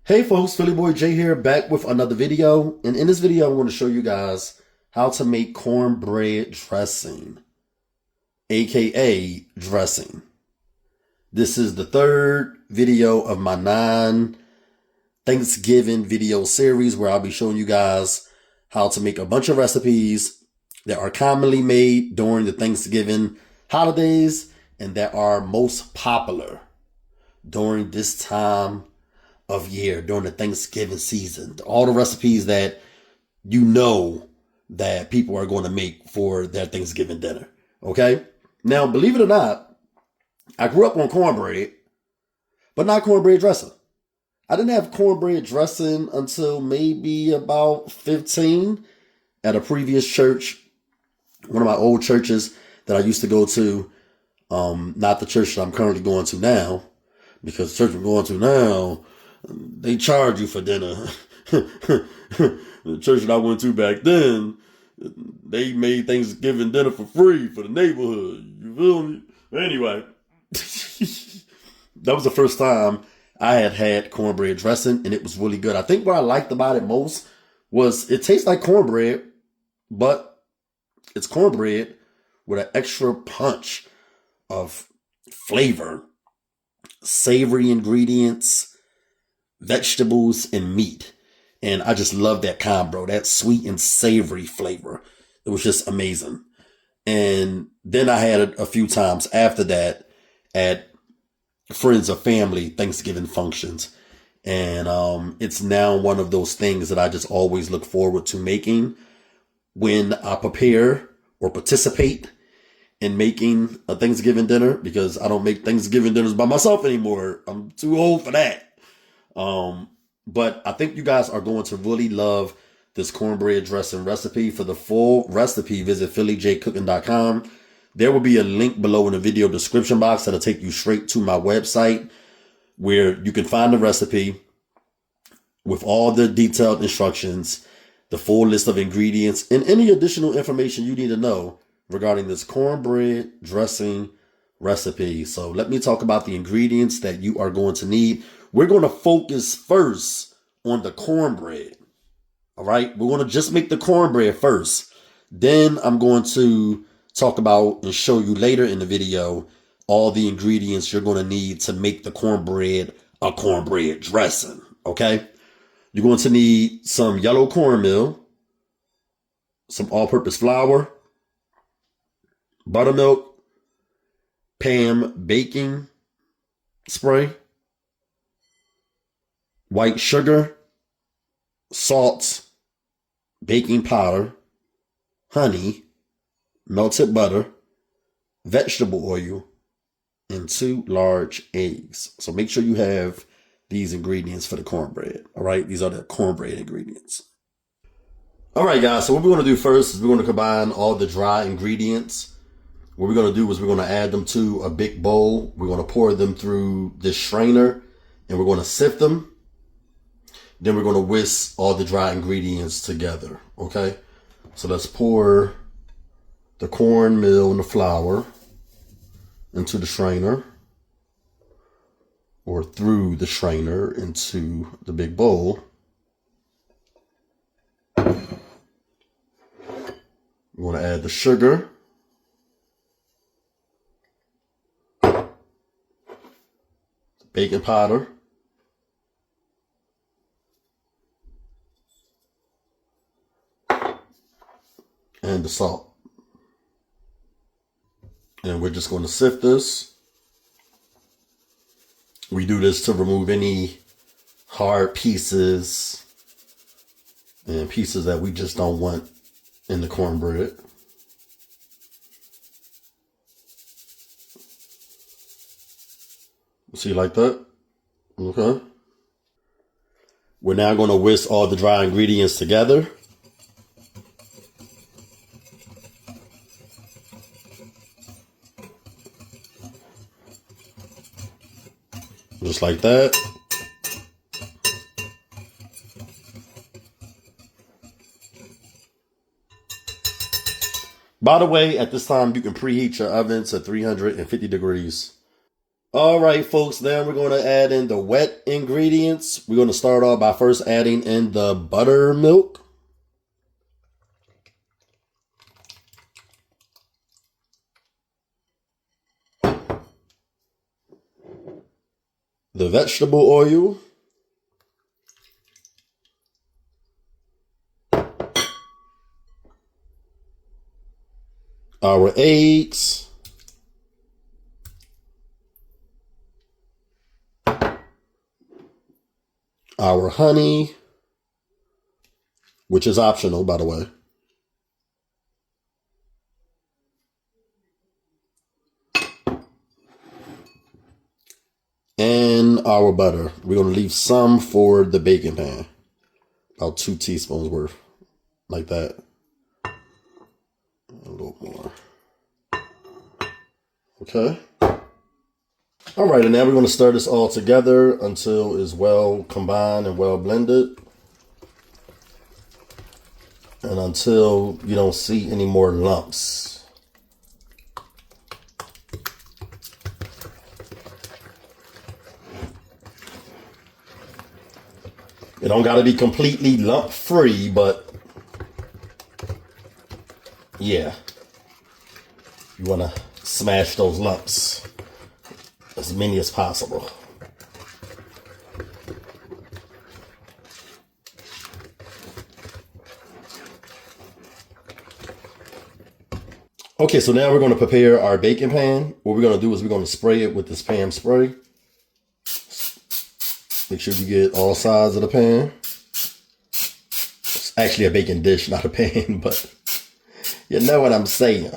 Hey folks, Philly Boy J here, back with another video. And in this video, I want to show you guys how to make cornbread dressing, aka dressing. This is the third video of my 9 Thanksgiving video series where I'll be showing you guys how to make a bunch of recipes that are commonly made during the Thanksgiving holidays and that are most popular during this time of year, during the Thanksgiving season. All the recipes that you know that people are going to make for their Thanksgiving dinner. Okay? Now, believe it or not, I grew up on cornbread, but not cornbread dressing. I didn't have cornbread dressing until maybe about 15 at a previous church, one of my old churches that I used to go to, not the church that I'm currently going to now, because the church I'm going to now, they charge you for dinner. The church that I went to back then, they made Thanksgiving dinner for free for the neighborhood. You feel me? Anyway, that was the first time I had cornbread dressing, and it was really good. I think what I liked about it most was it tastes like cornbread, but it's cornbread with an extra punch of flavor, savory ingredients, vegetables, and meat. And I just love that combo, that sweet and savory flavor. It was just amazing. And then I had it a few times after that at friends or family Thanksgiving functions. And it's now one of those things that I just always look forward to making when I prepare or participate in making a Thanksgiving dinner, because I don't make Thanksgiving dinners by myself anymore. I'm too old for that. But I think you guys are going to really love this cornbread dressing recipe. For the full recipe, visit PhillyJCooking.com. There will be a link below in the video description box that'll take you straight to my website where you can find the recipe with all the detailed instructions, the full list of ingredients, and any additional information you need to know regarding this cornbread dressing recipe. So let me talk about the ingredients that you are going to need. We're going to focus first on the cornbread. All right. We're going to just make the cornbread first. Then I'm going to talk about and show you later in the video all the ingredients you're going to need to make the cornbread a cornbread dressing. Okay. You're going to need some yellow cornmeal, some all-purpose flour, buttermilk, Pam baking spray, white sugar, salt, baking powder, honey, melted butter, vegetable oil, and 2 large eggs. So make sure you have these ingredients for the cornbread. All right, these are the cornbread ingredients. All right, guys, so what we're going to do first is we're going to combine all the dry ingredients. What we're going to do is we're going to add them to a big bowl. We're going to pour them through this strainer, and we're going to sift them. Then we're going to whisk all the dry ingredients together, okay? So let's pour the cornmeal and the flour into the strainer, or through the strainer into the big bowl. We're going to add the sugar, baking powder, and the salt. And we're just going to sift this. We do this to remove any hard pieces and pieces that we just don't want in the cornbread. See, like that? Okay. We're now going to whisk all the dry ingredients together. Just like that. By the way, at this time, you can preheat your oven to 350 degrees. All right, folks, now we're going to add in the wet ingredients. We're going to start off by first adding in the buttermilk. The vegetable oil. Our eggs. Our honey, which is optional, by the way. And our butter. We're going to leave some for the baking pan. About 2 teaspoons worth. Like that. A little more. Okay. All right, and now we're going to stir this all together until it's well combined and well blended. And until you don't see any more lumps. It don't got to be completely lump free, but yeah, you want to smash those lumps. As many as possible. Okay, so now we're going to prepare our baking pan. What we're going to do is we're going to spray it with this pan spray. Make sure you get all sides of the pan. It's actually a baking dish, not a pan, but you know what I'm saying.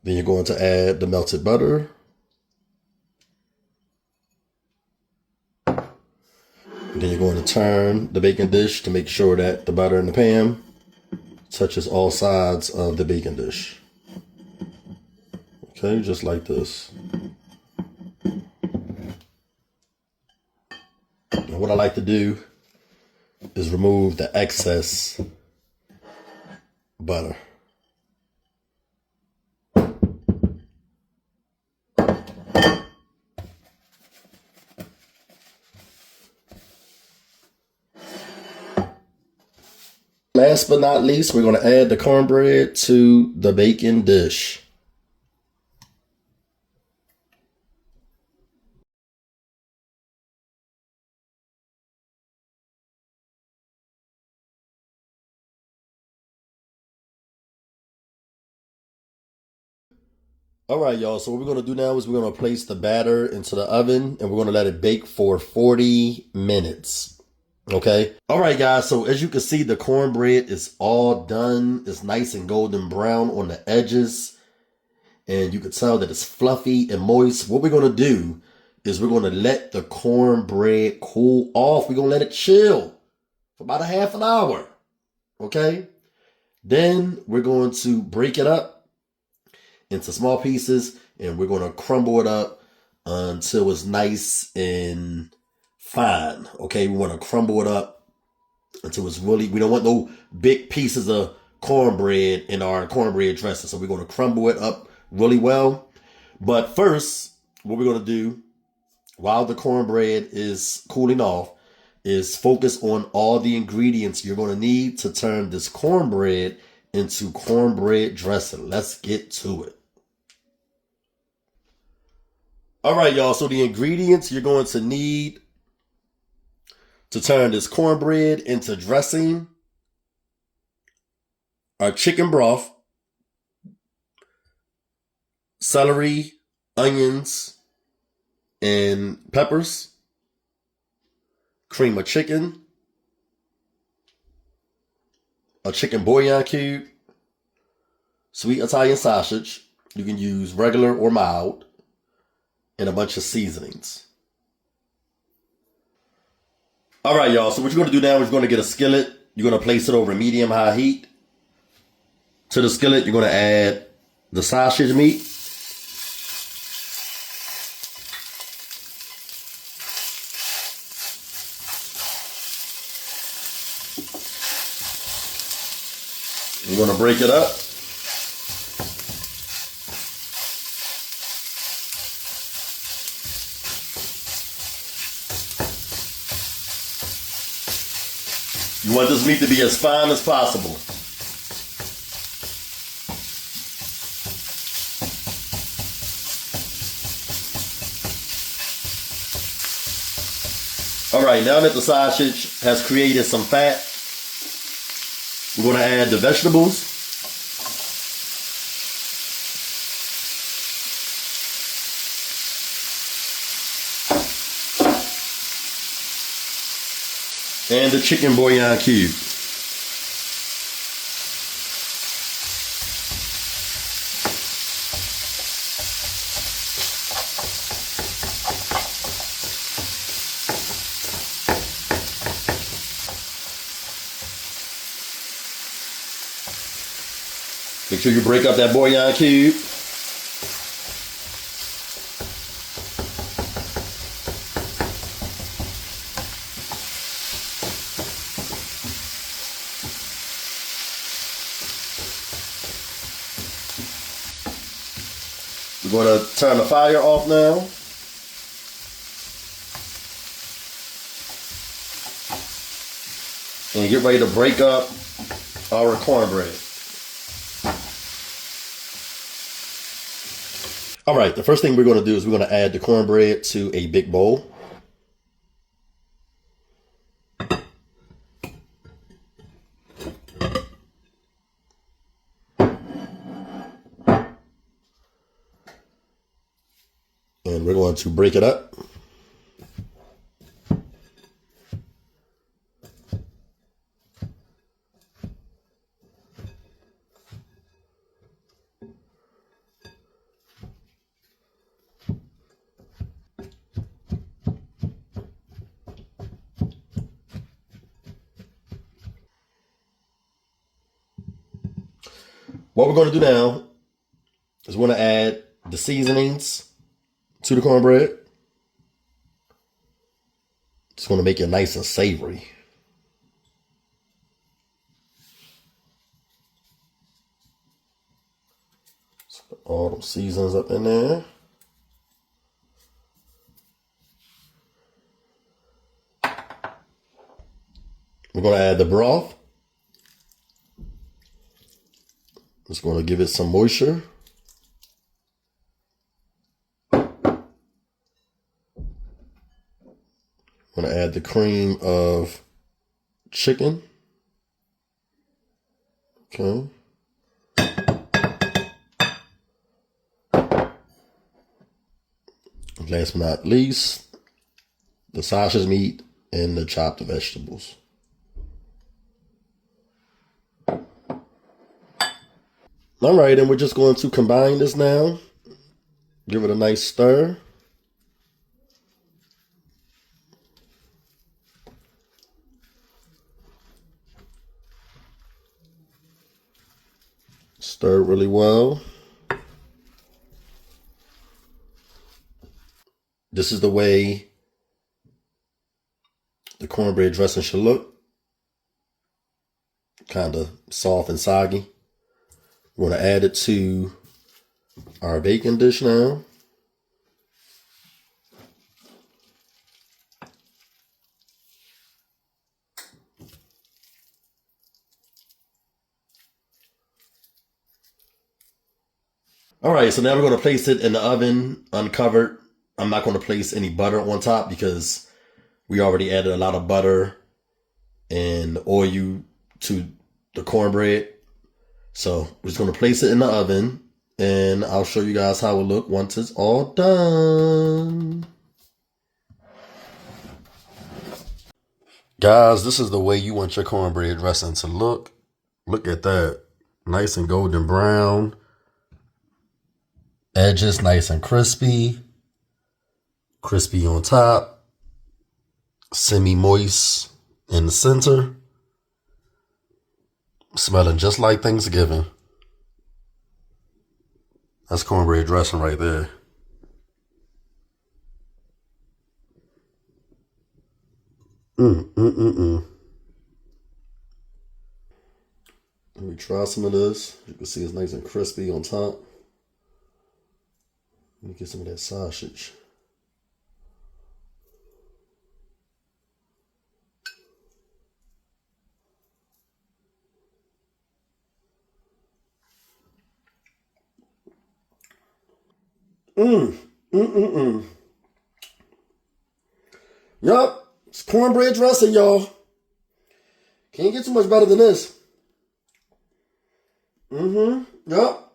Then you're going to add the melted butter. And then you're going to turn the baking dish to make sure that the butter in the pan touches all sides of the baking dish. Okay, just like this. And what I like to do is remove the excess butter. Last but not least, we're going to add the cornbread to the baking dish. All right, y'all. So what we're going to do now is we're going to place the batter into the oven and we're going to let it bake for 40 minutes. Okay. All right, guys. So as you can see, the cornbread is all done. It's nice and golden brown on the edges. And you can tell that it's fluffy and moist. What we're going to do is we're going to let the cornbread cool off. We're going to let it chill for about a half an hour. Okay. Then we're going to break it up into small pieces and we're going to crumble it up until it's nice and fine. Okay, we want to crumble it up until it's really, we don't want no big pieces of cornbread in our cornbread dressing. So we're going to crumble it up really well. But first, what we're going to do while the cornbread is cooling off is focus on all the ingredients you're going to need to turn this cornbread into cornbread dressing. Let's get to it. All right, y'all. So the ingredients you're going to need to turn this cornbread into dressing are chicken broth, celery, onions, and peppers, cream of chicken, a chicken bouillon cube, sweet Italian sausage, you can use regular or mild, and a bunch of seasonings. All right, y'all. So what you're going to do now is you're going to get a skillet. You're going to place it over medium-high heat. To the skillet, you're going to add the sausage meat. You're going to break it up. You want this meat to be as fine as possible. All right, now that the sausage has created some fat, we're going to add the vegetables. And the chicken bouillon cube. Make sure you break up that bouillon cube. We're going to turn the fire off now. And get ready to break up our cornbread. All right, the first thing we're going to do is we're going to add the cornbread to a big bowl. And we're going to break it up. What we're going to do now is we're going to add the seasonings to the cornbread. It's going to make it nice and savory. Let's put all them seasonings up in there. We're going to add the broth. Just going to give it some moisture. I'm going to add the cream of chicken. Okay. Last but not least, the sausage meat and the chopped vegetables. All right, and we're just going to combine this now. Give it a nice stir. Stir it really well. This is the way the cornbread dressing should look. Kind of soft and soggy. We're going to add it to our baking dish now. All right, so now we're going to place it in the oven uncovered. I'm not going to place any butter on top because we already added a lot of butter and oil to the cornbread. So we're just going to place it in the oven and I'll show you guys how it looks once it's all done. Guys, this is the way you want your cornbread dressing to look. Look at that. Nice and golden brown. Edges nice and crispy. Crispy on top. Semi-moist in the center. Smelling just like Thanksgiving. That's cornbread dressing right there. Let me try some of this. You can see it's nice and crispy on top. Let me get some of that sausage. Yup, it's cornbread dressing, y'all. Can't get too much better than this. Yup.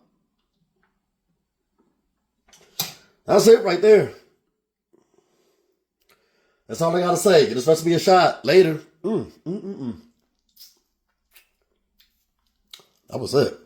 That's it right there. That's all I gotta say. Get this recipe a shot. Later. That was it.